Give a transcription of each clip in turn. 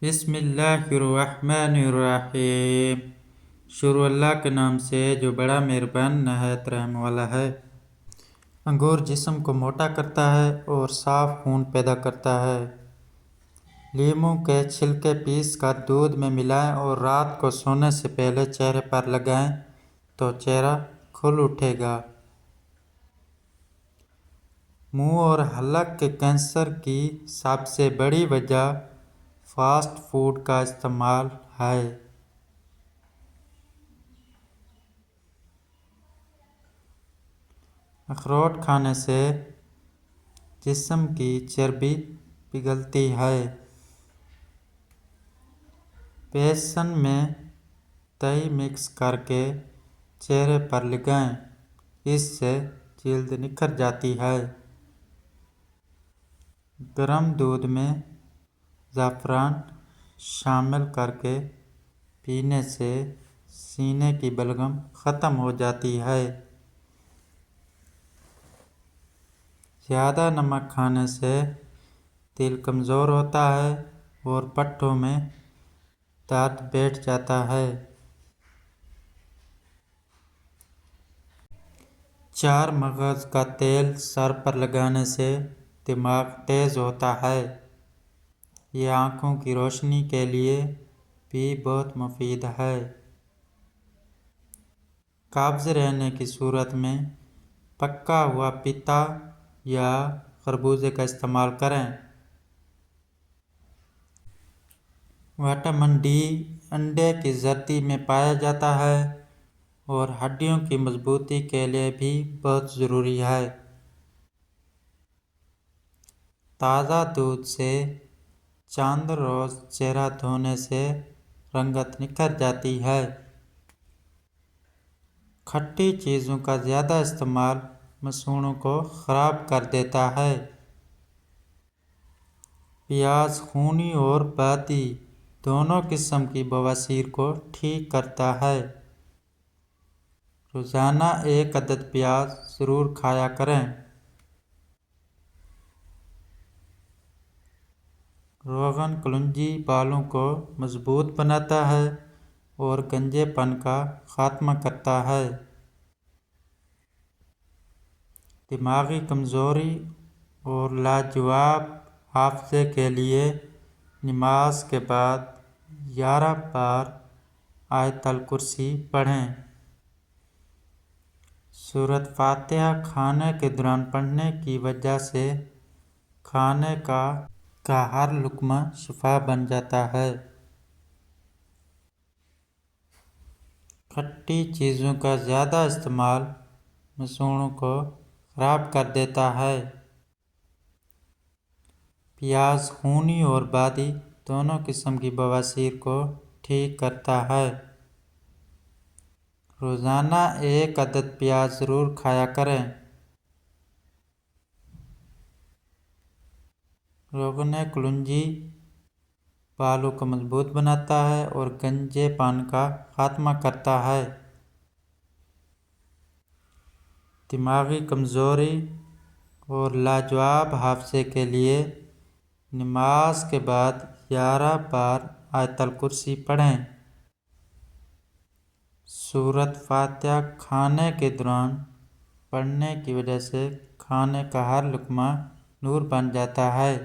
بسم اللہ الرحمن الرحیم۔ شروع اللہ کے نام سے جو بڑا مہربان نہایت رحم والا ہے۔ انگور جسم کو موٹا کرتا ہے اور صاف خون پیدا کرتا ہے۔ لیموں کے چھلکے پیس کر دودھ میں ملائیں اور رات کو سونے سے پہلے چہرے پر لگائیں تو چہرہ کھل اٹھے گا۔ منہ اور حلق کے کینسر کی سب سے بڑی وجہ فاسٹ فوڈ کا استعمال ہے۔ اخروٹ کھانے سے جسم کی چربی پگھلتی ہے۔ بیسن میں دہی مکس کر کے چہرے پر لگائیں، اس سے جلد نکھر جاتی ہے۔ گرم دودھ میں زعفران شامل کر کے پینے سے سینے کی بلغم ختم ہو جاتی ہے۔ زیادہ نمک کھانے سے دل کمزور ہوتا ہے اور پٹھوں میں درد بیٹھ جاتا ہے۔ چار مغز کا تیل سر پر لگانے سے دماغ تیز ہوتا ہے۔ یہ آنکھوں کی روشنی کے لیے بھی بہت مفید ہے۔ قابض رہنے کی صورت میں پکا ہوا پپیتا یا خربوزے کا استعمال کریں۔ وٹامن ڈی انڈے کی زردی میں پایا جاتا ہے اور ہڈیوں کی مضبوطی کے لیے بھی بہت ضروری ہے۔ تازہ دودھ سے چند روز چہرہ دھونے سے رنگت نکھر جاتی ہے۔ کھٹی چیزوں کا زیادہ استعمال مسوڑھوں کو خراب کر دیتا ہے۔ پیاز خونی اور بادی دونوں قسم کی بواسیر کو ٹھیک کرتا ہے۔ روزانہ 1 عدد پیاز ضرور کھایا کریں۔ روغن کلونجی بالوں کو مضبوط بناتا ہے اور گنجے پن کا خاتمہ کرتا ہے۔ دماغی کمزوری اور لاجواب حافظے کے لیے نماز کے بعد 11 بار آیت الکرسی پڑھیں۔ سورۃ فاتحہ کھانے کے دوران پڑھنے کی وجہ سے کھانے کا ہر لقمہ شفا بن جاتا ہے۔ کھٹی چیزوں کا زیادہ استعمال مسوڑھوں کو خراب کر دیتا ہے۔ پیاز خونی اور بادی دونوں قسم کی بواسیر کو ٹھیک کرتا ہے۔ روزانہ 1 عدد پیاز ضرور کھایا کریں۔ روغن کلونجی بالوں کو مضبوط بناتا ہے اور گنجے پن کا خاتمہ کرتا ہے۔ دماغی کمزوری اور لاجواب حافظے کے لیے نماز کے بعد 11 بار آیت الکرسی پڑھیں۔ سورۃ فاتحہ کھانے کے دوران پڑھنے کی وجہ سے کھانے کا ہر لقمہ نور بن جاتا ہے۔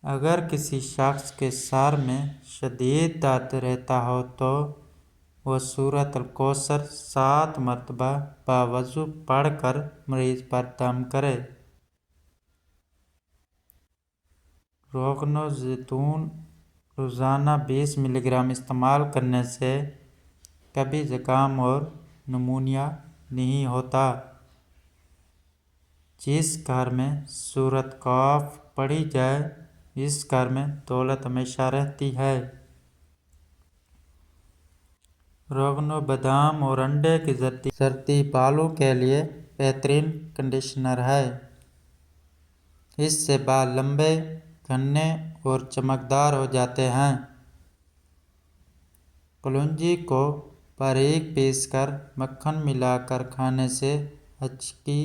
اگر کسی شخص کے سر میں شدید درد رہتا ہو تو وہ سورۃ الکوثر 7 مرتبہ باوضو پڑھ کر مریض پر دم کرے۔ روغن زیتون روزانہ 20 ملی گرام استعمال کرنے سے کبھی زکام اور نمونیا نہیں ہوتا۔ جس گھر میں سورۃ کاف پڑھی جائے اس گھر میں دولت ہمیشہ رہتی ہے۔ روغن بادام اور انڈے کی زردی بالوں کے لیے بہترین کنڈیشنر ہے۔ اس سے بال لمبے، گھنے اور چمکدار ہو جاتے ہیں۔ کلونجی کو باریک پیس کر مکھن ملا کر کھانے سے ہچکی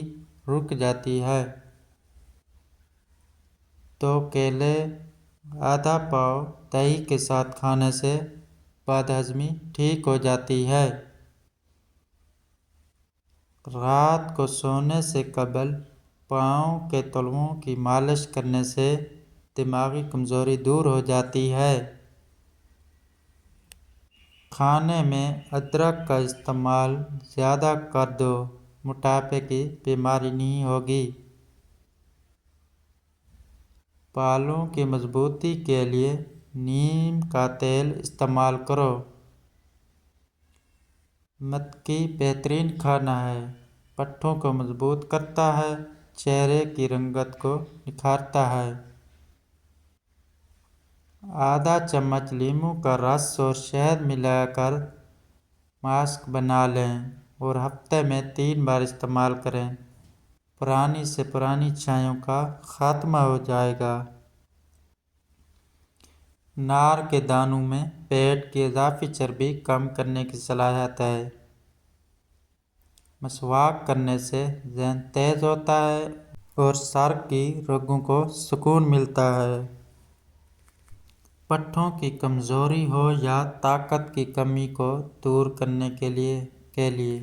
رک جاتی ہے۔ 2 کیلے، آدھا پاؤ دہی کے ساتھ کھانے سے بدہضمی ٹھیک ہو جاتی ہے۔ رات کو سونے سے قبل پاؤں کے تلوؤں کی مالش کرنے سے دماغی کمزوری دور ہو جاتی ہے۔ کھانے میں ادرک کا استعمال زیادہ کر دو، موٹاپے کی بیماری نہیں ہوگی۔ بالوں کی مضبوطی کے لیے نیم کا تیل استعمال کرو۔ متکی بہترین کھانا ہے، پٹھوں کو مضبوط کرتا ہے، چہرے کی رنگت کو نکھارتا ہے۔ آدھا چمچ لیموں کا رس اور شہد ملا کر ماسک بنا لیں اور ہفتے میں 3 بار استعمال کریں۔ پرانی سے پرانی چھایوں کا خاتمہ ہو جائے گا۔ نار کے دانوں میں پیٹ کی اضافی چربی کم کرنے کی صلاحیت ہے۔ مسواک کرنے سے ذہن تیز ہوتا ہے اور سر کی رگوں کو سکون ملتا ہے۔ پٹھوں کی کمزوری ہو یا طاقت کی کمی کو دور کرنے کے لیے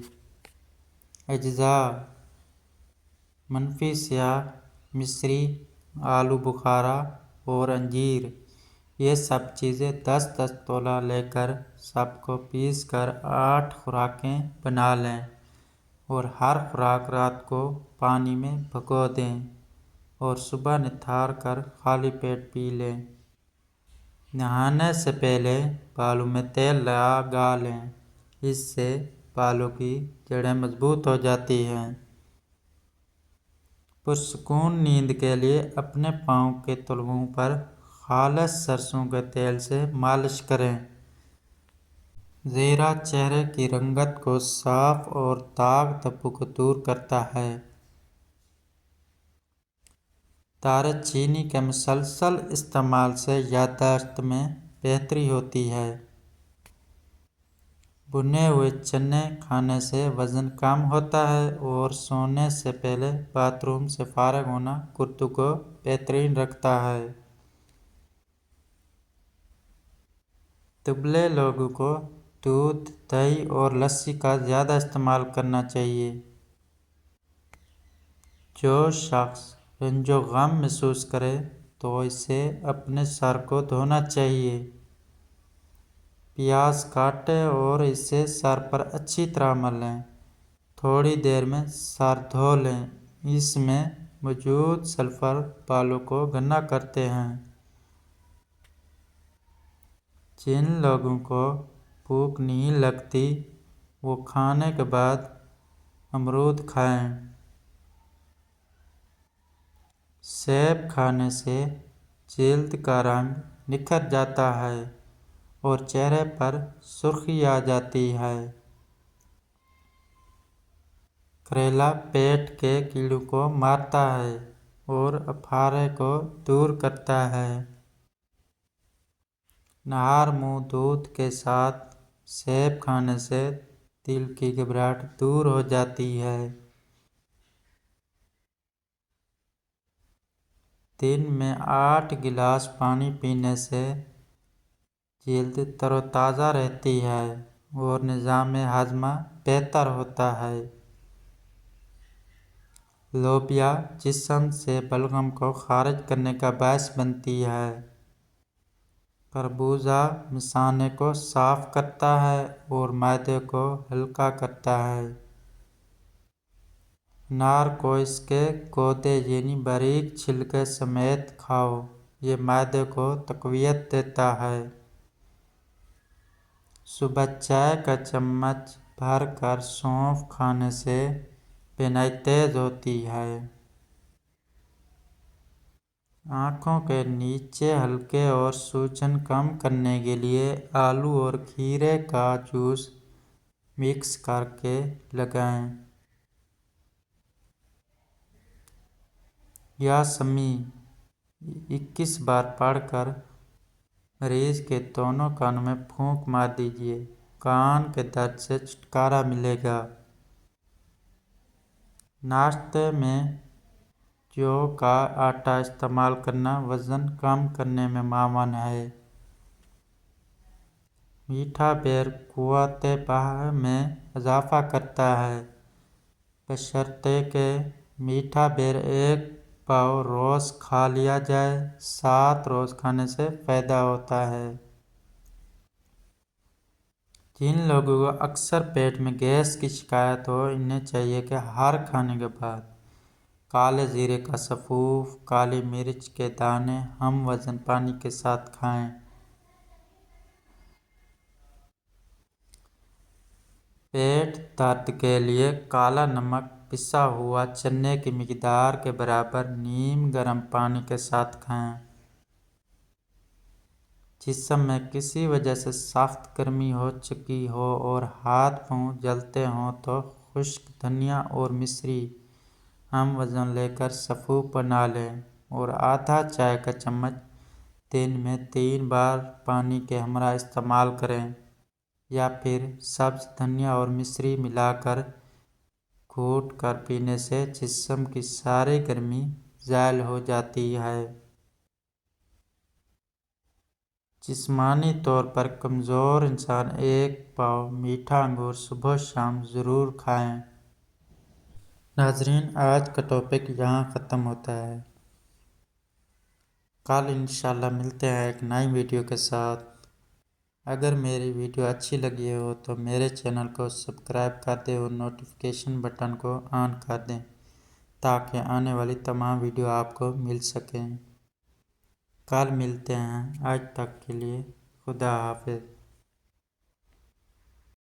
اجزاء: منفی سیاہ مصری، آلو بخارا اور انجیر۔ یہ سب چیزیں 10-10 تولہ لے کر سب کو پیس کر 8 خوراکیں بنا لیں اور ہر خوراک رات کو پانی میں بھگو دیں اور صبح نتھار کر خالی پیٹ پی لیں۔ نہانے سے پہلے بالوں میں تیل لگا لیں، اس سے بالوں کی جڑیں مضبوط ہو جاتی ہیں۔ پرسکون نیند کے لیے اپنے پاؤں کے تلوؤں پر خالص سرسوں کے تیل سے مالش کریں۔ زیرہ چہرے کی رنگت کو صاف اور داغ دھبوں کو دور کرتا ہے۔ دارِ چینی کے مسلسل استعمال سے یادداشت میں بہتری ہوتی ہے۔ بھنے ہوئے چنے کھانے سے وزن کم ہوتا ہے اور سونے سے پہلے باتھ روم سے فارغ ہونا گردوں کو بہترین رکھتا ہے۔ دبلے لوگوں کو دودھ، دہی اور لسی کا زیادہ استعمال کرنا چاہیے۔ جو شخص رنج و غم محسوس کرے تو اسے اپنے سر کو دھونا چاہیے۔ پیاز کاٹیں اور اسے سر پر اچھی طرح ملیں۔ تھوڑی دیر میں سر دھو لیں، اس میں موجود سلفر بالوں کو گھنا کرتے ہیں۔ جن لوگوں کو بھوک نہیں لگتی وہ کھانے کے بعد امرود کھائیں۔ سیب کھانے سے جلد کا رنگ نکھر جاتا ہے اور چہرے پر سرخی آ جاتی ہے۔ کریلا پیٹ کے کیڑوں کو مارتا ہے اور اپارے کو دور کرتا ہے۔ نہار منہ دودھ کے ساتھ سیب کھانے سے دل کی گھبراہٹ دور ہو جاتی ہے۔ دن میں 8 گلاس پانی پینے سے جلد تر و تازہ رہتی ہے اور نظام ہاضمہ بہتر ہوتا ہے۔ لوبیا جسم سے بلغم کو خارج کرنے کا باعث بنتی ہے۔ خربوزہ مثانے کو صاف کرتا ہے اور معدے کو ہلکا کرتا ہے۔ انار کو اس کے گودے یعنی باریک چھلکے سمیت کھاؤ، یہ معدے کو تقویت دیتا ہے۔ صبح چائے کا چمچ بھر کر سونف کھانے سے بینائی تیز ہوتی ہے۔ آنکھوں کے نیچے ہلکے اور سوجن کم کرنے کے لیے آلو اور کھیرے کا جوس مکس کرکے لگائیں۔ یاسمی 21 بار پڑھ کر مریض کے دونوں کانوں میں پھونک مار دیجیے، کان کے درد سے چھٹکارا ملے گا۔ ناشتے میں جو کا آٹا استعمال کرنا وزن کم کرنے میں معاون ہے۔ میٹھا بیر قوت بہا میں اضافہ کرتا ہے، بشرطے کہ میٹھا بیر 1 پاؤ روز کھا لیا جائے۔ 7 روز کھانے سے پیدا ہوتا ہے۔ جن لوگوں کو اکثر پیٹ میں گیس کی شکایت ہو، انہیں چاہیے کہ ہر کھانے کے بعد کالے زیرے کا سفوف، کالی مرچ کے دانے ہم وزن پانی کے ساتھ کھائیں۔ پیٹ درد کے لیے کالا نمک پسا ہوا چنے کی مقدار کے برابر نیم گرم پانی کے ساتھ کھائیں۔ جسم میں کسی وجہ سے سخت گرمی ہو چکی ہو اور ہاتھ پاؤں جلتے ہوں تو خشک دھنیا اور مصری ہم وزن لے کر سفوف بنا لیں اور آدھا چائے کا چمچ دن میں 3 بار پانی کے ہمراہ استعمال کریں، یا پھر سبز دھنیا اور مصری ملا کر گھونٹ کر پینے سے جسم کی ساری گرمی زائل ہو جاتی ہے۔ جسمانی طور پر کمزور انسان 1 پاؤ میٹھا انگور صبح و شام ضرور کھائیں۔ ناظرین، آج کا ٹاپک یہاں ختم ہوتا ہے۔ کل انشاءاللہ ملتے ہیں ایک نئی ویڈیو کے ساتھ۔ اگر میری ویڈیو اچھی لگی ہو تو میرے چینل کو سبسکرائب کر دیں اور نوٹیفیکیشن بٹن کو آن کر دیں تاکہ آنے والی تمام ویڈیو آپ کو مل سکیں۔ کل ملتے ہیں، آج تک کے لیے خدا حافظ۔